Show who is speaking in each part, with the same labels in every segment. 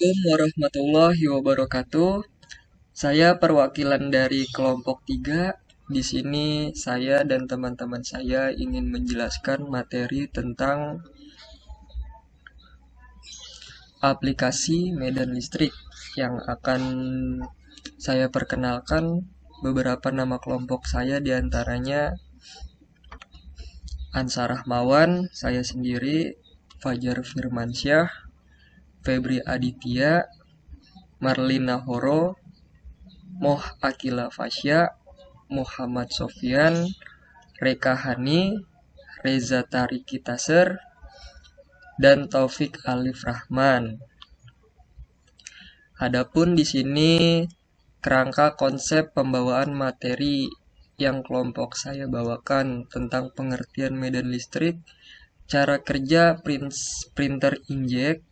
Speaker 1: Assalamualaikum warahmatullahi wabarakatuh. Saya perwakilan dari kelompok 3. Di sini saya dan teman-teman saya ingin menjelaskan materi tentang aplikasi medan listrik yang akan saya perkenalkan beberapa nama kelompok saya diantaranya Ansar Rahmawan, saya sendiri, Fajar Firmansyah, Febri Aditya, Marlina Horo, Moh Akila Fasya, Muhammad Sofyan, Reka Hani, Reza Tariki Taser, dan Taufik Alif Rahman. Adapun di sini kerangka konsep pembawaan materi yang kelompok saya bawakan tentang pengertian medan listrik, cara kerja printer inkjet,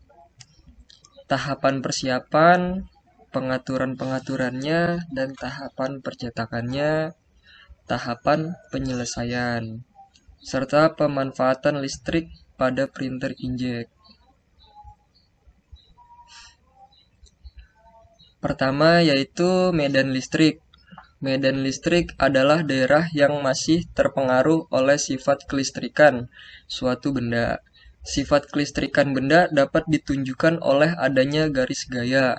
Speaker 1: tahapan persiapan, pengaturan-pengaturannya, dan tahapan percetakannya, tahapan penyelesaian, serta pemanfaatan listrik pada printer inkjet. Pertama yaitu medan listrik. Medan listrik adalah daerah yang masih terpengaruh oleh sifat kelistrikan suatu benda. Sifat kelistrikan benda dapat ditunjukkan oleh adanya garis gaya.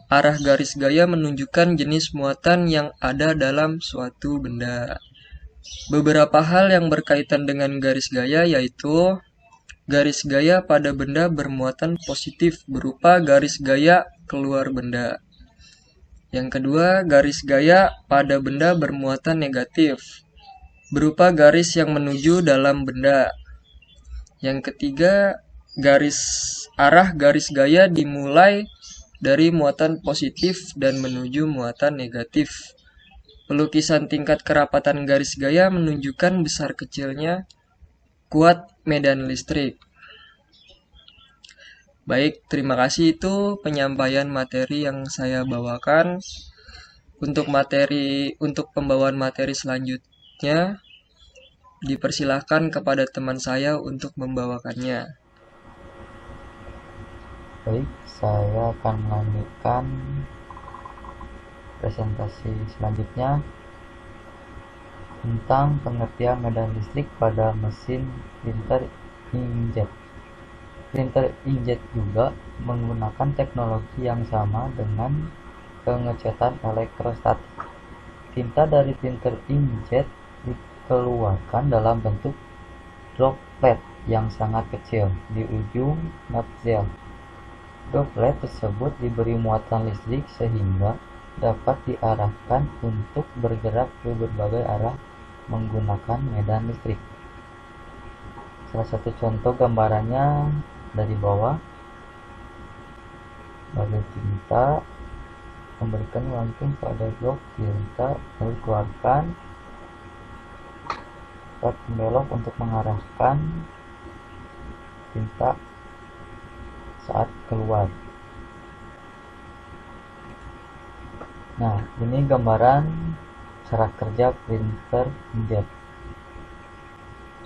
Speaker 1: Arah garis gaya menunjukkan jenis muatan yang ada dalam suatu benda. Beberapa hal yang berkaitan dengan garis gaya yaitu garis gaya pada benda bermuatan positif berupa garis gaya keluar benda. Yang kedua, garis gaya pada benda bermuatan negatif berupa garis yang menuju dalam benda. Yang ketiga, arah garis gaya dimulai dari muatan positif dan menuju muatan negatif. Pelukisan tingkat kerapatan garis gaya menunjukkan besar kecilnya kuat medan listrik. Baik, terima kasih, itu penyampaian materi yang saya bawakan. Untuk pembawaan materi selanjutnya, dipersilahkan kepada teman saya untuk membawakannya.
Speaker 2: Baik, saya akan melanjutkan presentasi selanjutnya tentang pengertian medan listrik pada mesin printer inkjet. Printer inkjet juga menggunakan teknologi yang sama dengan pengecetan elektrostatik. Tinta dari printer inkjet dikeluarkan dalam bentuk droplet yang sangat kecil di ujung nozzle. Droplet tersebut diberi muatan listrik sehingga dapat diarahkan untuk bergerak ke berbagai arah menggunakan medan listrik. Salah satu contoh gambarannya dari bawah. Lalu tinta memberikan langsung pada blok tinta, lalu keluarkan saat membelok untuk mengarahkan tinta saat keluar. Nah, ini gambaran cara kerja printer inkjet.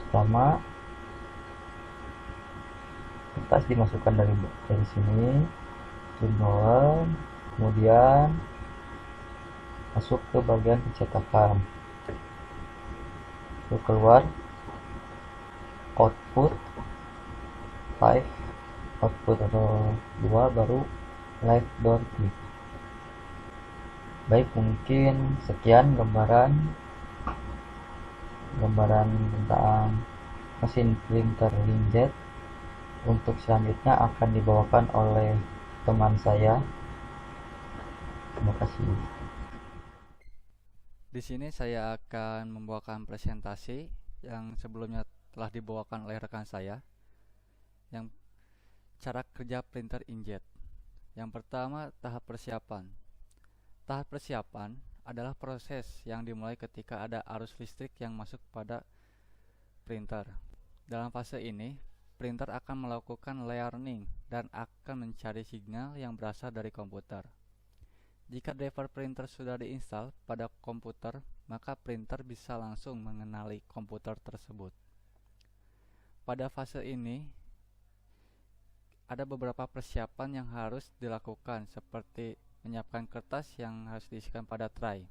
Speaker 2: Pertama, kertas dimasukkan dari sini, jumlah, kemudian masuk ke bagian pencetakan. Lalu keluar output 5, output atau 2, baru live door clip. Baik, mungkin sekian gambaran tentang mesin printer inkjet. Untuk selanjutnya akan dibawakan oleh teman saya. Terima kasih.
Speaker 3: Di sini saya akan membawakan presentasi yang sebelumnya telah dibawakan oleh rekan saya, yang cara kerja printer inkjet. Yang pertama, tahap persiapan. Tahap persiapan adalah proses yang dimulai ketika ada arus listrik yang masuk pada printer. Dalam fase ini, printer akan melakukan learning dan akan mencari signal yang berasal dari komputer. Jika driver printer sudah diinstal pada komputer, maka printer bisa langsung mengenali komputer tersebut. Pada fase ini, ada beberapa persiapan yang harus dilakukan, seperti menyiapkan kertas yang harus diisikan pada tray.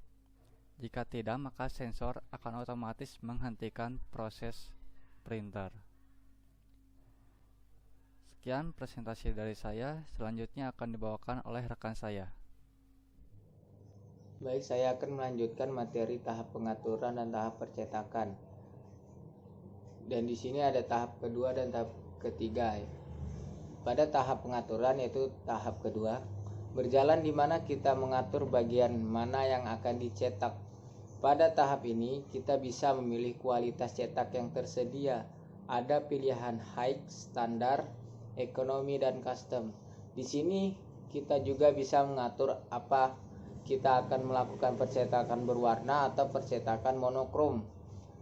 Speaker 3: Jika tidak, maka sensor akan otomatis menghentikan proses printer. Sekian presentasi dari saya, selanjutnya akan dibawakan oleh rekan saya.
Speaker 2: Baik, saya akan melanjutkan materi tahap pengaturan dan tahap percetakan. Dan di sini ada tahap kedua dan tahap ketiga. Pada tahap pengaturan, yaitu tahap kedua, berjalan di mana kita mengatur bagian mana yang akan dicetak. Pada tahap ini kita bisa memilih kualitas cetak yang tersedia. Ada pilihan high, standar, ekonomi, dan custom. Di sini kita juga bisa mengatur apa kita akan melakukan percetakan berwarna atau percetakan monokrom.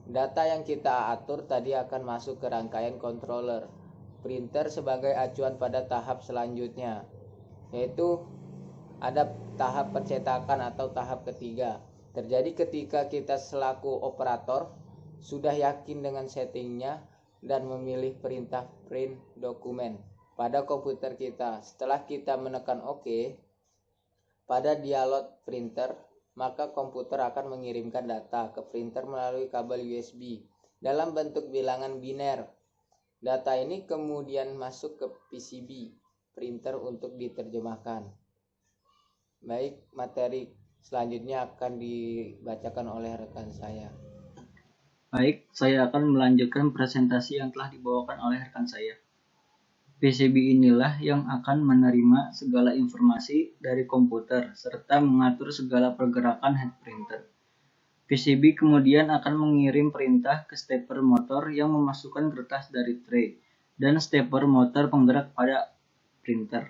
Speaker 2: Data yang kita atur tadi akan masuk ke rangkaian controller printer sebagai acuan pada tahap selanjutnya, yaitu ada tahap percetakan atau tahap ketiga. Terjadi ketika kita selaku operator sudah yakin dengan settingnya dan memilih perintah print dokumen pada komputer kita. Setelah kita menekan OK pada dialog printer, maka komputer akan mengirimkan data ke printer melalui kabel USB dalam bentuk bilangan biner. Data ini kemudian masuk ke PCB printer untuk diterjemahkan. Baik, materi selanjutnya akan dibacakan oleh rekan saya.
Speaker 4: Baik, saya akan melanjutkan presentasi yang telah dibawakan oleh rekan saya. PCB inilah yang akan menerima segala informasi dari komputer serta mengatur segala pergerakan head printer. PCB kemudian akan mengirim perintah ke stepper motor yang memasukkan kertas dari tray dan stepper motor penggerak pada printer.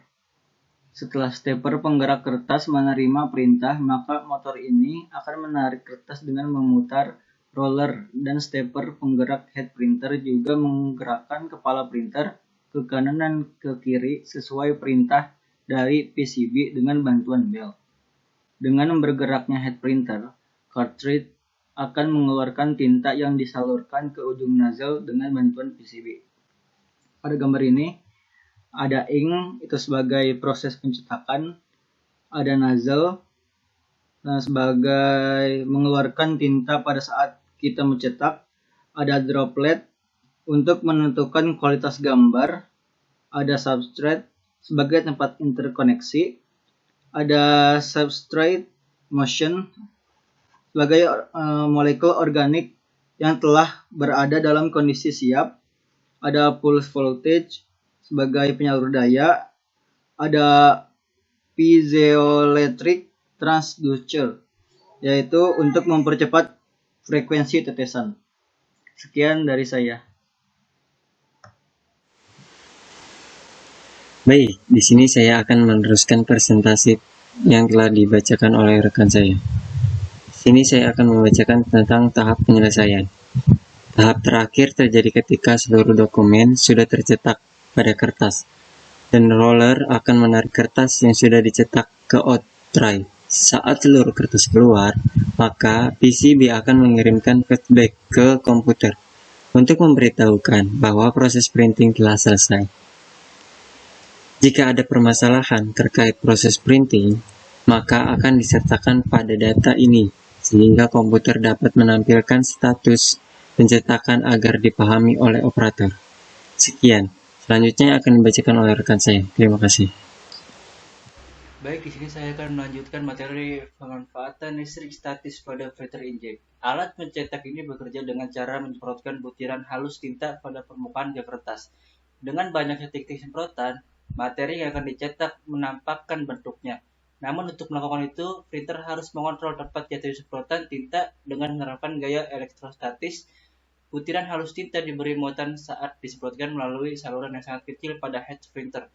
Speaker 4: Setelah stepper penggerak kertas menerima perintah, maka motor ini akan menarik kertas dengan memutar roller, dan stepper penggerak head printer juga menggerakkan kepala printer ke kanan dan ke kiri sesuai perintah dari PCB dengan bantuan bel. Dengan bergeraknya head printer, cartridge akan mengeluarkan tinta yang disalurkan ke ujung nozzle dengan bantuan PCB. Pada gambar ini ada ink, itu sebagai proses pencetakan, ada nozzle sebagai mengeluarkan tinta pada saat kita mencetak, ada droplet untuk menentukan kualitas gambar, ada substrate sebagai tempat interkoneksi, ada substrate motion sebagai molekul organik yang telah berada dalam kondisi siap, ada pulse voltage sebagai penyalur daya, ada piezoelectric transducer, yaitu untuk mempercepat frekuensi tetesan. Sekian dari saya.
Speaker 1: Baik, di sini saya akan meneruskan presentasi yang telah dibacakan oleh rekan saya. Di sini saya akan membacakan tentang tahap penyelesaian. Tahap terakhir terjadi ketika seluruh dokumen sudah tercetak pada kertas, dan roller akan menarik kertas yang sudah dicetak ke out tray. Saat seluruh kertas keluar, maka PCB akan mengirimkan feedback ke komputer untuk memberitahukan bahwa proses printing telah selesai. Jika ada permasalahan terkait proses printing, maka akan disertakan pada data ini, sehingga komputer dapat menampilkan status pencetakan agar dipahami oleh operator. Sekian. Selanjutnya akan dibacakan oleh rekan saya. Terima kasih.
Speaker 4: Baik, di sini saya akan melanjutkan materi pemanfaatan listrik statis pada printer inkjet. Alat pencetak ini bekerja dengan cara menyemprotkan butiran halus tinta pada permukaan kertas. Dengan banyaknya titik semprotan, materi yang akan dicetak menampakkan bentuknya. Namun untuk melakukan itu, printer harus mengontrol tempat jatuh semprotan tinta dengan menerapkan gaya elektrostatis. Butiran halus tinta diberi muatan saat disemprotkan melalui saluran yang sangat kecil pada head printer.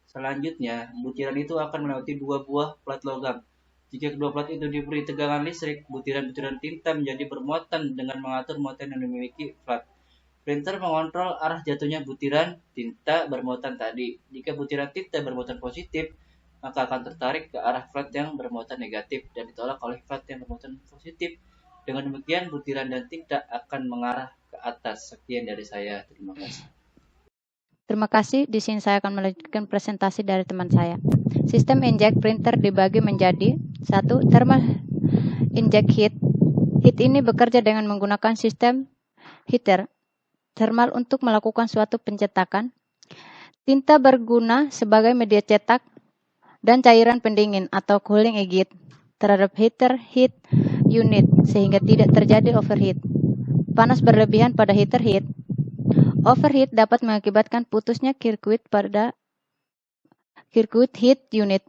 Speaker 4: Selanjutnya, butiran itu akan melewati dua buah plat logam. Jika kedua plat itu diberi tegangan listrik, butiran-butiran tinta menjadi bermuatan dengan mengatur muatan yang dimiliki plat. Printer mengontrol arah jatuhnya butiran tinta bermuatan tadi. Jika butiran tinta bermuatan positif, maka akan tertarik ke arah plat yang bermuatan negatif dan ditolak oleh plat yang bermuatan positif. Dengan demikian, butiran dan tinta akan mengarah ke atas. Sekian dari saya. Terima kasih.
Speaker 5: Terima kasih. Di sini saya akan melanjutkan presentasi dari teman saya. Sistem inject printer dibagi menjadi 1. Thermal inject heat. Heat ini bekerja dengan menggunakan sistem heater thermal untuk melakukan suatu pencetakan. Tinta berguna sebagai media cetak dan cairan pendingin atau cooling agent terhadap heater heat unit sehingga tidak terjadi overheat. Panas berlebihan pada heater heat. Overheat dapat mengakibatkan putusnya circuit pada circuit heat unit,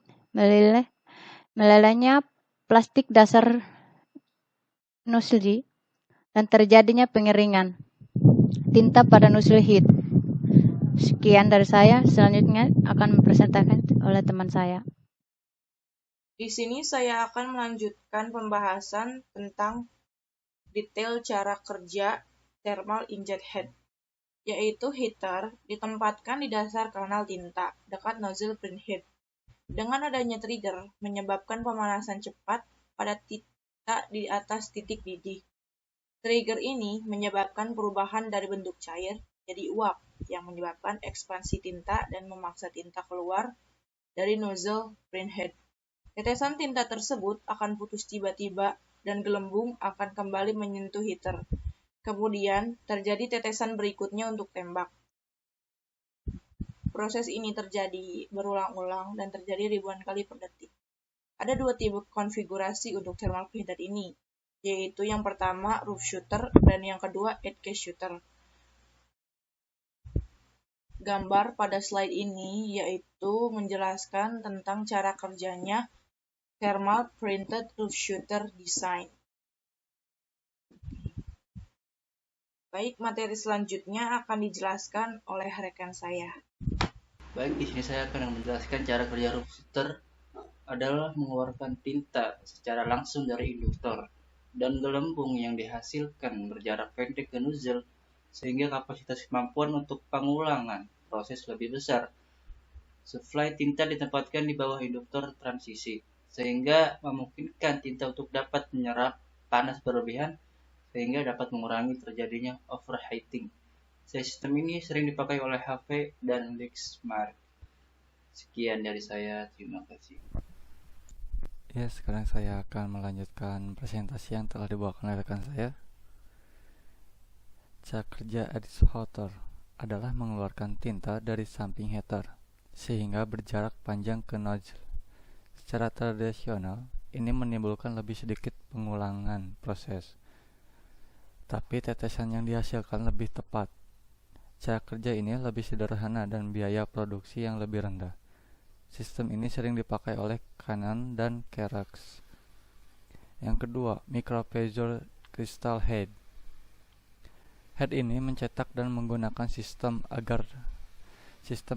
Speaker 5: melelehnya plastik dasar nozzle dan terjadinya pengeringan tinta pada nozzle heat. Sekian dari saya, selanjutnya akan mempresentasikan oleh teman saya.
Speaker 6: Di sini saya akan melanjutkan pembahasan tentang detail cara kerja thermal inject head, yaitu heater ditempatkan di dasar kanal tinta dekat nozzle print head. Dengan adanya trigger menyebabkan pemanasan cepat pada tinta di atas titik didih. Trigger ini menyebabkan perubahan dari bentuk cair jadi uap yang menyebabkan ekspansi tinta dan memaksa tinta keluar dari nozzle print head. Tetesan tinta tersebut akan putus tiba-tiba dan gelembung akan kembali menyentuh heater. Kemudian terjadi tetesan berikutnya untuk tembak. Proses ini terjadi berulang-ulang dan terjadi ribuan kali per detik. Ada dua tipe konfigurasi untuk thermal printer ini, yaitu yang pertama roof shooter dan yang kedua edge shooter. Gambar pada slide ini yaitu menjelaskan tentang cara kerjanya thermal printed roof shooter design. Baik, materi selanjutnya akan dijelaskan oleh rekan saya.
Speaker 7: Baik, di sini saya akan menjelaskan cara kerja roof shooter adalah mengeluarkan tinta secara langsung dari induktor dan gelembung yang dihasilkan berjarak pendek ke nozzle sehingga kapasitas kemampuan untuk pengulangan proses lebih besar. Suplai tinta ditempatkan di bawah induktor transisi sehingga memungkinkan tinta untuk dapat menyerap panas berlebihan sehingga dapat mengurangi terjadinya overheating. Sistem ini sering dipakai oleh HP dan Lexmark. Sekian dari saya, terima kasih.
Speaker 3: Ya, sekarang saya akan melanjutkan presentasi yang telah dibawakan oleh rekan saya. Cara kerja edge shooter adalah mengeluarkan tinta dari samping heater sehingga berjarak panjang ke nozzle. Secara tradisional, ini menimbulkan lebih sedikit pengulangan proses, tapi tetesan yang dihasilkan lebih tepat. Cara kerja ini lebih sederhana dan biaya produksi yang lebih rendah. Sistem ini sering dipakai oleh Canon dan Xerox. Yang kedua, micropiezo crystal head. Head ini mencetak dan menggunakan sistem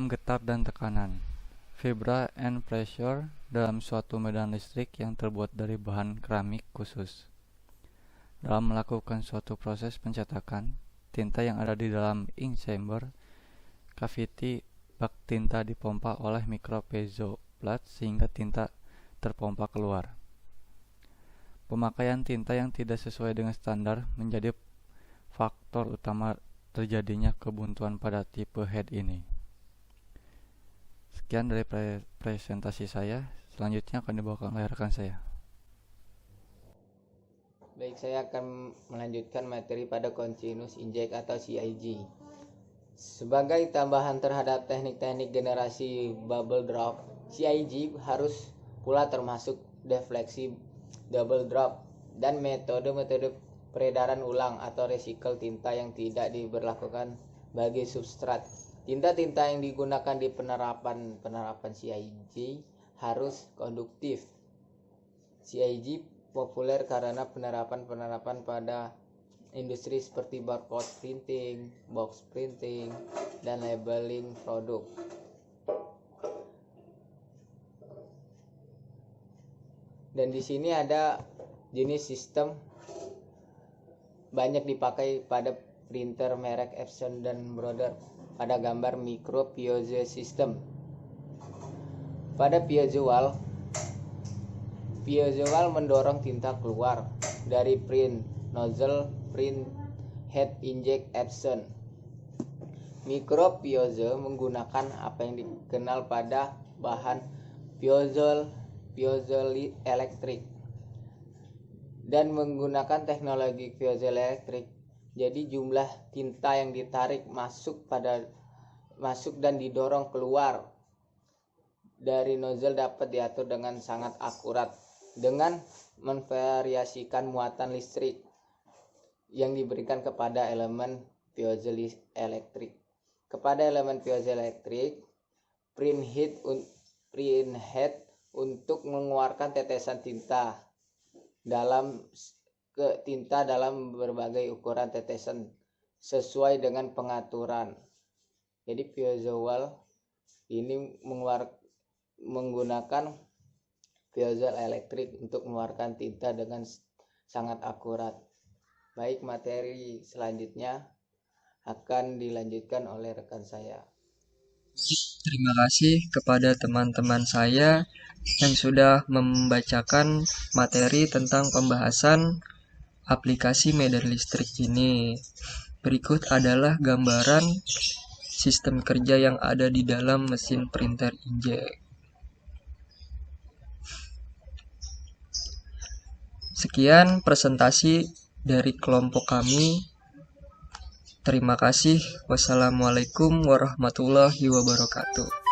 Speaker 3: getar dan tekanan, vibra and pressure dalam suatu medan listrik yang terbuat dari bahan keramik khusus. Dalam melakukan suatu proses pencetakan, tinta yang ada di dalam ink chamber cavity bak tinta dipompa oleh micropiezo plate sehingga tinta terpompa keluar. Pemakaian tinta yang tidak sesuai dengan standar menjadi faktor utama terjadinya kebuntuan pada tipe head ini. Sekian dari presentasi saya. Selanjutnya akan dibawakan oleh rekan saya.
Speaker 2: Baik, saya akan melanjutkan materi pada continuous inject atau CIG. Sebagai tambahan terhadap teknik-teknik generasi bubble drop, CIG harus pula termasuk defleksi double drop dan metode-metode peredaran ulang atau recycle tinta yang tidak diberlakukan bagi substrat. Tinta-tinta yang digunakan di penerapan CIG harus konduktif. CIG populer karena penerapan pada industri seperti barcode printing, box printing, dan labeling produk. Dan di sini ada jenis sistem banyak dipakai pada printer merek Epson dan Brother pada gambar micro piezo system. Pada piezo wall mendorong tinta keluar dari print nozzle print head inject Epson. Mikropiezo menggunakan apa yang dikenal pada bahan piezoelektrik dan menggunakan teknologi piezoelektrik. Jadi jumlah tinta yang ditarik masuk dan didorong keluar dari nozzle dapat diatur dengan sangat akurat dengan memvariasikan muatan listrik yang diberikan kepada elemen piezoelektrik. Kepada elemen piezoelektrik, print head untuk mengeluarkan tetesan tinta dalam berbagai ukuran tetesan sesuai dengan pengaturan. Jadi piezo ini menggunakan piezoelektrik untuk mengeluarkan tinta dengan sangat akurat. Baik, materi selanjutnya akan dilanjutkan oleh rekan saya.
Speaker 1: Terima kasih kepada teman-teman saya yang sudah membacakan materi tentang pembahasan aplikasi medan listrik ini. Berikut adalah gambaran sistem kerja yang ada di dalam mesin printer inkjet. Sekian presentasi dari kelompok kami. Terima kasih. Wassalamualaikum warahmatullahi wabarakatuh.